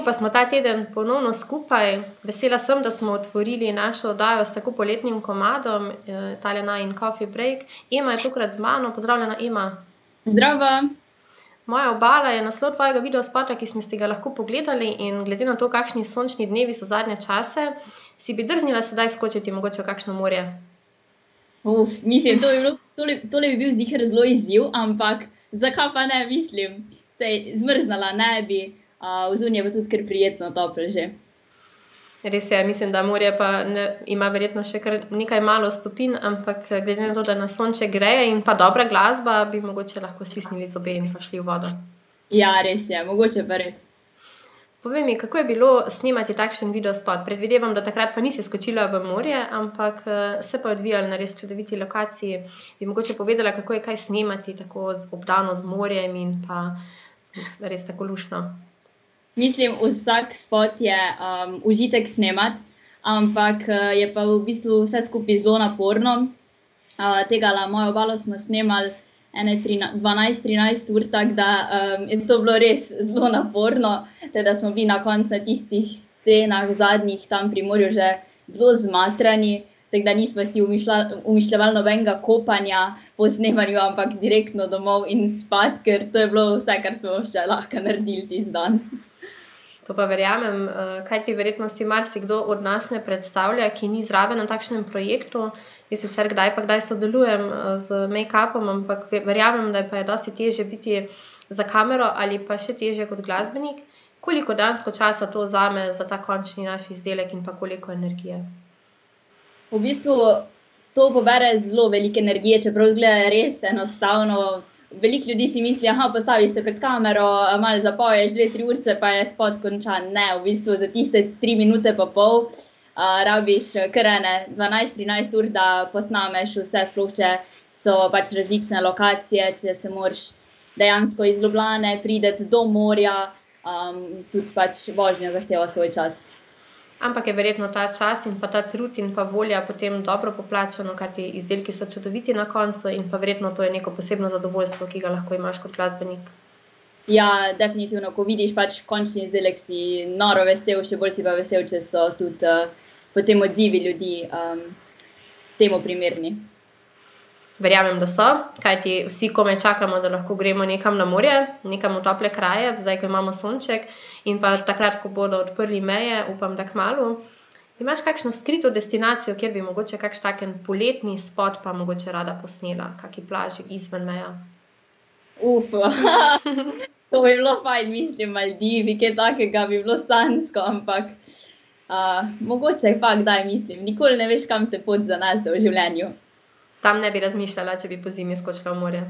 Tako pa smo ta teden ponovno skupaj. Vesela sem, da smo otvorili našo oddajo s tako poletnim komadom, tale najin Coffee Break. Ema je tokrat z mano. Pozdravljena, Ema. Zdravo. Moja obala je naslov tvojega videospota, ki smo si ga lahko pogledali, in glede na to, kakšni sončni dnevi so zadnje čase, si bi drznila sedaj skočiti mogoče v kakšno morje. Mislim, tole bi bil ziher zelo izziv, ampak zakaj pa ne, mislim. Sej zmrznala ne bi, vzunje pa tudi kar prijetno toplo že. Res je, mislim, da morje pa ima verjetno še kar nekaj malo stopinj, ampak glede na to, da nas sonček greje in pa dobra glasba, bi mogoče lahko stisnili zobe in pa šli v vodo. Ja, res je, mogoče pa res. Povej mi, kako je bilo snemati takšen videospot? Predvidevam, da takrat pa nisi skočila v morje, ampak se pa je odvijalo na res čudoviti lokaciji. Bi mogoče povedala, kako je kaj snemati tako obdano z morjem in pa res tako luštno? Mislim, vsak spot je užitek snemati, ampak je pa v bistvu vse skupaj zelo naporno. Tegala mojo obalo smo snemali ene 12-13 ur, tako da je to bilo res zelo naporno, da smo bili na koncu na tistih scenah zadnjih tam pri morju že zelo zmatrani, tako da nismo si umišljevali nobenega kopanja po snemanju, ampak direktno domov in spat, ker to je bilo vse, kar smo še lahko naredili tisti dan. To pa verjamem, kajti verjetno si marsikdo od nas ne predstavlja, ki ni zraven na takšnem projektu. Jaz sicer kdaj pa kdaj sodelujem z make-upom, ampak verjamem, da pa je dosti težje biti za kamero ali pa še težje kot glasbenik. Koliko dejansko časa to vzame za ta končni naš izdelek in pa koliko energije? V bistvu to pobere zelo veliko energije, čeprav izgleda res enostavno. Veliko ljudi si misli, postaviš se pred kamero, malo zapoješ, 2-3 urce, pa je spot končan. Ne, v bistvu za tiste 3 minute pa pol rabiš kar ene 12-13 ur, da posnameš vse, sploh če so pač različne lokacije, če se moraš dejansko iz Ljubljane priti do morja, tudi pač vožnja zahteva svoj čas. Ampak je verjetno ta čas in pa ta trud in pa volja potem dobro poplačano, kajti izdelki so čudoviti na koncu in pa verjetno to je neko posebno zadovoljstvo, ki ga lahko imaš kot glasbenik. Ja, definitivno, ko vidiš pač končni izdelek, si noro vesel, še bolj si pa vesel, če so tudi potem odzivi ljudi temu primerni. Verjamem, da so, kajti vsi komaj čakamo, da lahko gremo nekam na morje, nekam v tople kraje, zdaj, ko imamo sonček, in pa takrat, ko bodo odprli meje, upam, da kmalu. Imaš kakšno skrito destinacijo, kjer bi mogoče kakšen taken poletni spot pa mogoče rada posnela, kaki plaži izven meja? To bi bilo fajn, mislim, Maldivi, kaj takega bi bilo sanjsko, ampak mogoče pa kdaj, mislim, nikoli ne veš, kam te pot zanese v življenju. Tam ne bi razmišljala, če bi pozimi skočila v morje?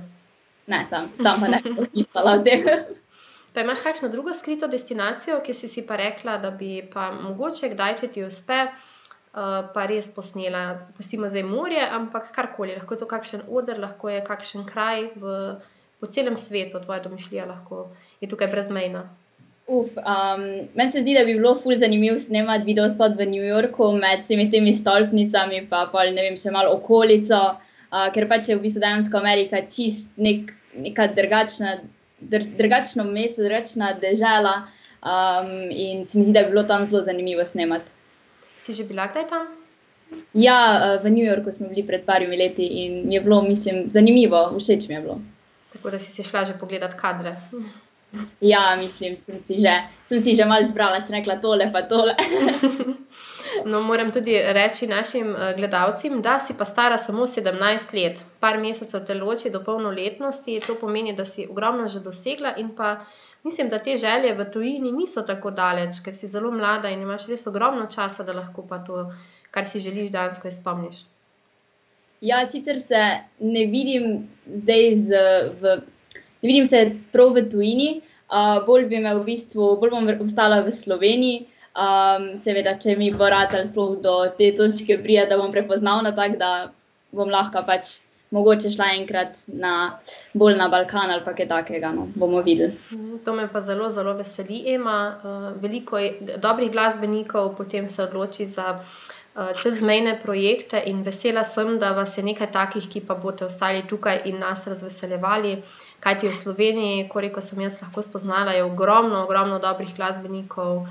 Ne, tam pa ne bi razmišljala o tem. Pa imaš kakšno drugo skrito destinacijo, ki si pa rekla, da bi pa mogoče kdaj, če ti uspe, pa res posnela? Pustimo zdaj morje, ampak karkoli. Lahko je to kakšen oder, lahko je kakšen kraj po celem svetu, tvoja domišljija lahko je tukaj brezmejna. Meni se zdi, da bi bilo ful zanimivo snemati videospot v New Yorku med vsemi temi stolpnicami pa pol, ne vem, še malo okolico, ker pač je v bistvu dejansko Amerika čist neka drugačno mesto, drugačna dežela, in se mi zdi, da bi bilo tam zelo zanimivo snemati. Si že bila kdaj tam? Ja, v New Yorku smo bili pred parimi leti in je bilo, mislim, zanimivo, všeč mi je bilo. Tako da si šla že pogledat kadre. Ja, mislim, sem si že malo zbrala, sem rekla tole pa tole. No, moram tudi reči našim gledalcem, da si pa stara samo 17 let. Par mesecev te loči do polnoletnosti, to pomeni, da si ogromno že dosegla in pa mislim, da te želje v tujini niso tako daleč, ker si zelo mlada in imaš res ogromno časa, da lahko pa to, kar si želiš, dejansko izpolniš. Ja, sicer se ne vidim zdaj ne vidim se prav v tujini, bolj bom ostala v Sloveniji, seveda, če mi bo ratalo sploh do te točke priti, da bom prepoznavna, tako da bom lahko pač mogoče šla enkrat bolj na Balkan ali pa kaj takega, no, bomo videli. To me pa zelo, zelo veseli, Ema. Veliko dobrih glasbenikov potem se odloči za čezmejne projekte in vesela sem, da vas je nekaj takih, ki pa boste ostali tukaj in nas razveseljevali, kajti v Sloveniji, koliko sem jaz lahko spoznala, je ogromno, ogromno dobrih glasbenikov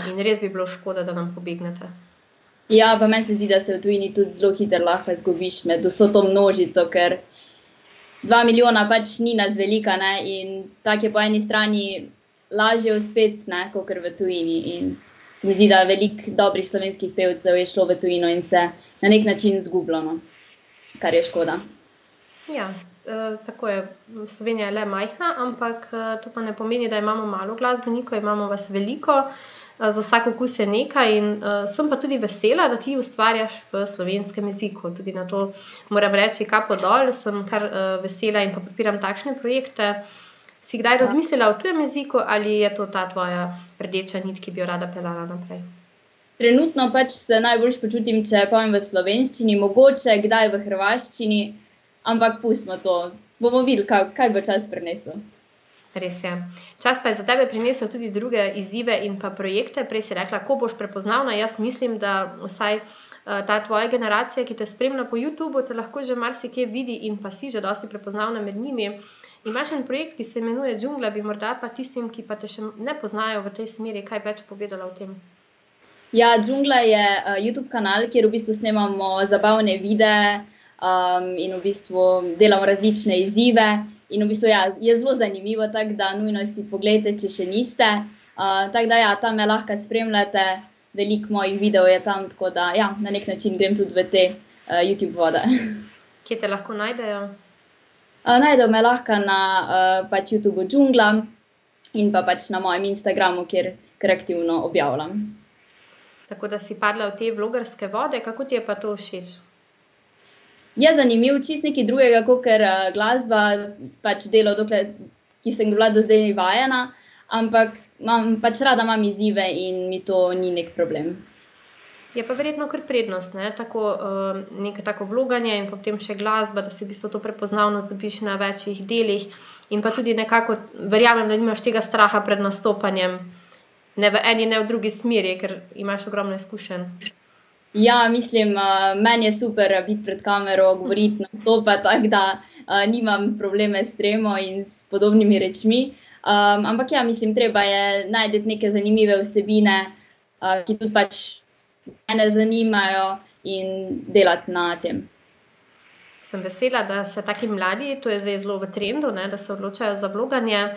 in res bi bilo škoda, da nam pobegnete. Ja, pa meni se zdi, da se v tujini tudi zelo hitro lahko izgubiš med vso to množico, ker 2 milijona pač ni nas velika, ne, in tako je po eni strani lažje uspeti, ne, kakor v tujini. In se mi zdi, da veliko dobrih slovenskih pevcev je šlo v tujino in se na nek način izgubljalo, kar je škoda. Ja, tako je. Slovenija je le majhna, ampak to pa ne pomeni, da imamo malo glasbenikov, imamo vas veliko, za vsak okus je nekaj in sem pa tudi vesela, da ti ustvarjaš v slovenskem jeziku. Tudi na to moram reči kapo dol, sem kar vesela in pa podpiram takšne projekte. Si kdaj razmislila o tujem jeziku ali je to ta tvoja rdeča nit, ki bi jo rada peljala naprej? Trenutno pač se najbolj počutim, če povem v slovenščini, mogoče kdaj v hrvaščini, ampak pustimo to. Bomo videli, kaj bo čas prinesel. Res je. Čas pa je za tebe prinesel tudi druge izzive in pa projekte. Prej si rekla, ko boš prepoznavna. Jaz mislim, da vsaj ta tvoja generacija, ki te spremlja po YouTubu, te lahko že marsikje vidi in pa si že dosti prepoznavna med njimi. Imaš en projekt, ki se imenuje Džungla, bi morda pa tistim, ki pa te še ne poznajo v tej smeri, kaj več povedala o tem? Ja, Džungla je YouTube kanal, kjer v bistvu snemamo zabavne videe in v bistvu delamo različne izzive. In v bistvu ja, je zelo zanimivo, tako da nujno si pogledajte, če še niste. Tako da ja, tam me lahko spremljate, veliko mojih videov je tam, tako da ja, na nek način grem tudi v te YouTube vode. Kje te lahko najdejo? Najdejo me lahko na pač YouTubeu Džungla in pa pač na mojem Instagramu, kjer aktivno objavljam. Tako da si padla v te vlogerske vode, kako ti je pa to všeč? Je zanimiv, čist nekaj drugega, kakor glasba, pač delo, ki sem bila do zdaj vajena, ampak pač rada imam izzive in mi to ni nek problem. Je pa verjetno kar prednost, ne? Neko tako vloganje in potem še glasba, da si v bistvu to prepoznavnost dobiš na večjih delih in pa tudi nekako verjamem, da nimaš tega straha pred nastopanjem, ne v eni, ne v drugi smeri, ker imaš ogromno izkušenj. Ja, mislim, meni je super biti pred kamero, govoriti, nastopati, tako da nimam probleme s tremo in s podobnimi rečmi. Ampak ja, mislim, treba je najti neke zanimive vsebine, ki tudi pač mene zanimajo in delati na tem. Sem vesela, da se taki mladi, to je zdaj zelo v trendu, ne, da se odločajo za vloganje.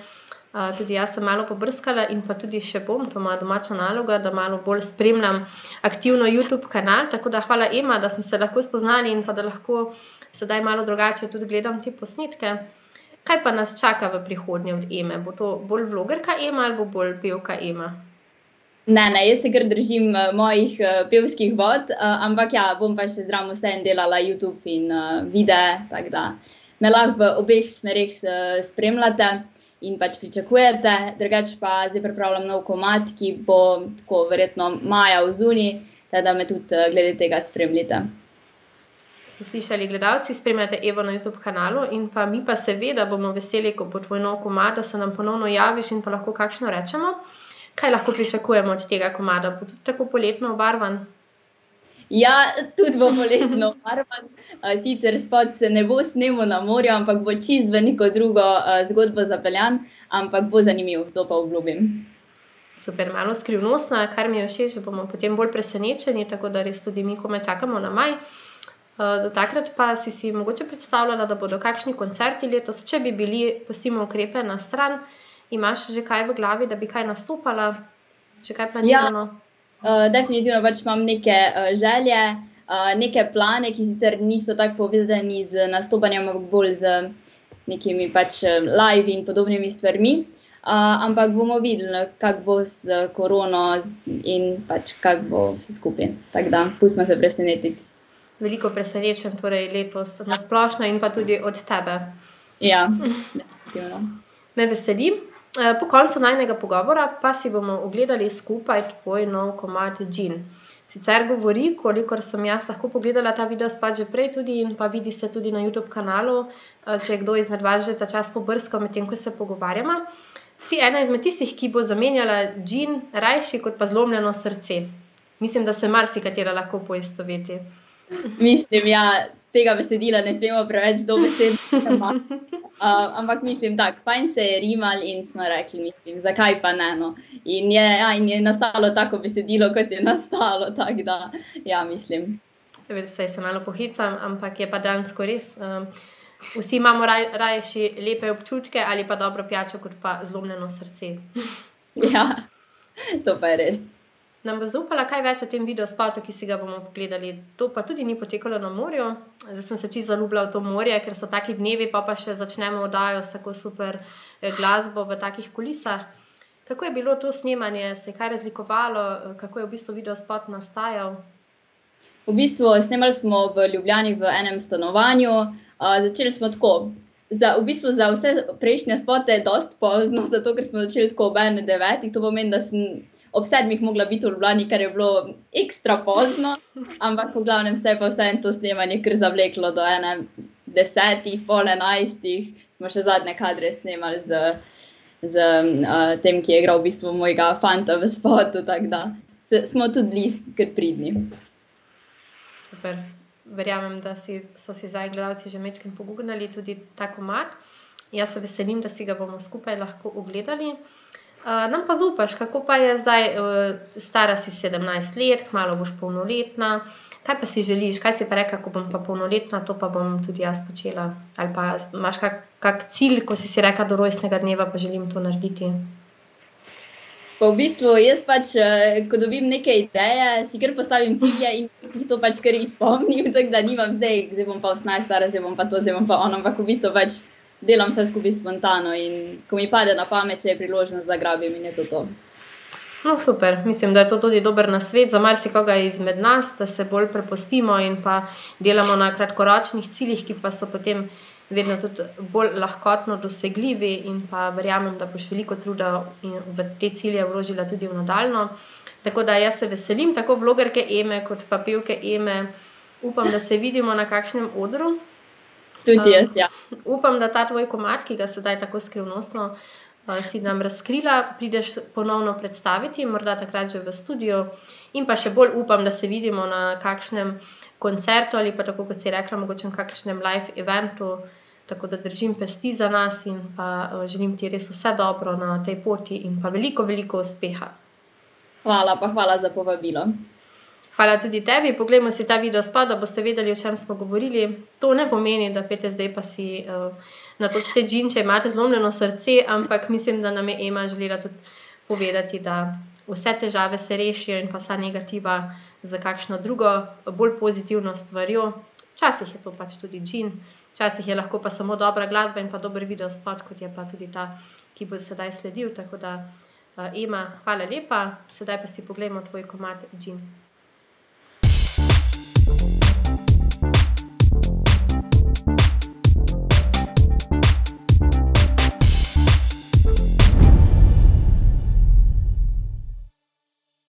Tudi jaz sem malo pobrskala in pa tudi še bom, to moja domača naloga, da malo bolj spremljam aktivno YouTube kanal, tako da hvala Ema, da smo se lahko spoznali in pa da lahko sedaj malo drugače tudi gledam te posnetke. Kaj pa nas čaka v prihodnje od Eme? Bo to bolj vlogerka Ema ali bo bolj pevka Ema? Ne, jaz se kar držim mojih pevskih vod, ampak ja, bom pa še zraven vseeno delala YouTube in videe, tako da me lahko v obeh smereh spremljate in pač pričakujete, drugače pa zdaj pripravljam nov komad, ki bo tako verjetno maja v zuni, da me tudi glede tega spremljite. Ste slišali, gledalci, spremljate Evo na YouTube kanalu in pa mi pa seveda bomo veseli, ko bo tvoj nov komad, da se nam ponovno javiš in pa lahko kakšno rečemo. Kaj lahko pričakujemo od tega komada? Bo tudi tako poletno obarvan? Ja, tudi bo poletno obarvan. Sicer spot se ne bo snemal na morju, ampak bo čist v neko drugo zgodbo zapeljan, ampak bo zanimiv, to pa obljubim. Super, malo skrivnostna, kar mi je všeč, bomo potem bolj presenečeni, tako da res tudi mi komaj čakamo na maj. Do takrat pa si mogoče predstavljala, da bodo kakšni koncerti letos, če bi bili, pustimo ukrepe na stran, imaš že kaj v glavi, da bi kaj nastopala, že kaj planirano? Ja, definitivno pač imam neke želje, neke plane, ki sicer niso tako povezani z nastopanjem, ampak bolj z nekimi pač live in podobnimi stvarmi. Ampak bomo videli, kako bo s korono in pač kako bo vse skupaj. Tako da, pustimo se presenetiti. Veliko presenečenj torej letos na splošno in pa tudi od tebe. Ja, definitivno. Me veseli. Po koncu najnega pogovora pa si bomo ogledali skupaj tvoj nov komad Džin. Sicer govori, kolikor sem jaz lahko pogledala ta videospot že prej tudi in pa vidi se tudi na YouTube kanalu, če je kdo izmed vas že ta čas pobrskal medtem, ko se pogovarjamo. Si ena izmed tistih, ki bo zamenjala Džin rajši kot pa zlomljeno srce. Mislim, da se marsikatera lahko poistoveti. Mislim, ja, tega besedila ne smemo preveč dobesedno. Ampak mislim, tako, fajn se je rimal in smo rekli, mislim, zakaj pa ne, no. In je nastalo tako besedilo, kot je nastalo, tako da, ja, mislim. Saj se malo pohicam, ampak je pa dejansko res. Vsi imamo rajši lepe občutke ali pa dobro pijačo, kot pa zlomljeno srce. Ja, to pa je res. Nam bo zaupala kaj več o tem videospotu, ki si ga bomo pogledali. To pa tudi ni potekalo na morju. Zdaj sem se čisto zaljubila v to morje, ker so taki dnevi, pa še začnemo oddajo s tako super glasbo v takih kulisah. Kako je bilo to snemanje? Se je kaj razlikovalo? Kako je v bistvu videospot nastajal? V bistvu snemali smo v Ljubljani v enem stanovanju. Začeli smo tako. V bistvu za vse prejšnje spote dosti pozno, zato ker smo začeli tako ob 9:00. To pomeni, da sem ob 7:00 mogla biti v Ljubljani, kar je bilo ekstra pozno, ampak v glavnem se je pa vseeno to snemanje kar zavleklo do 10:00, pol 11:00. Smo še zadnje kadre snemali z tem, ki je igral v bistvu mojega fanta v spotu, tako da smo tudi bili kar pridni. Super. Verjamem, da so si zdaj gledalci že majčkeno pogugnali tudi ta komad. Jaz se veselim, da si ga bomo skupaj lahko ogledali. Nam pa zaupaš, kako pa je zdaj, stara si 17 let, kmalu boš polnoletna. Kaj pa si želiš? Kaj si pa rekla, ko bom pa polnoletna, to pa bom tudi jaz počela? Ali pa imaš kak cilj, ko si rekla do rojstnega dneva, pa želim to narediti? Pa v bistvu jaz pač, ko dobim neke ideje, si kar postavim cilje in si to pač kar izpolnim, tako da nimam zdaj bom pa 18 stara, zdaj bom pa to, zdaj bom pa ono, ampak v bistvu pač delam vse skupaj spontano in ko mi pade na pamet, če je priložnost, zagrabim in je to. No, super. Mislim, da je to tudi dober nasvet za marsikoga izmed nas, da se bolj prepustimo in pa delamo na kratkoročnih ciljih, ki pa so potem vedno tudi bolj lahkotno dosegljivi in pa verjamem, da boš veliko truda v te cilje vložila tudi v nadaljnjo. Tako da jaz se veselim, tako vlogerke Eme kot pa pevke Eme. Upam, da se vidimo na kakšnem odru. Tudi jaz, ja. Upam, da ta tvoj komad, ki ga sedaj tako skrivnostno si nam razkrila, prideš ponovno predstaviti, morda takrat že v studiu. In pa še bolj upam, da se vidimo na kakšnem koncertu ali pa tako, kot si rekla, mogoče na kakšnem live eventu. Tako da držim pesti za nas in pa želim ti res vse dobro na tej poti in pa veliko, veliko uspeha. Hvala za povabilo. Hvala tudi tebi. Poglejmo si ta videospot, da boste vedeli, o čem smo govorili. To ne pomeni, da pete zdaj pa si natočite džin, če imate zlomljeno srce, ampak mislim, da nam je Ema želela tudi povedati, da vse težave se rešijo in pa vsa negativa za kakšno drugo, bolj pozitivno stvarjo. Včasih je to pač tudi džin, včasih je lahko pa samo dobra glasba in pa dober videospot, kot je pa tudi ta, ki bo sedaj sledil. Tako da, Ema, hvala lepa. Sedaj pa si poglejmo tvoj komad Džin.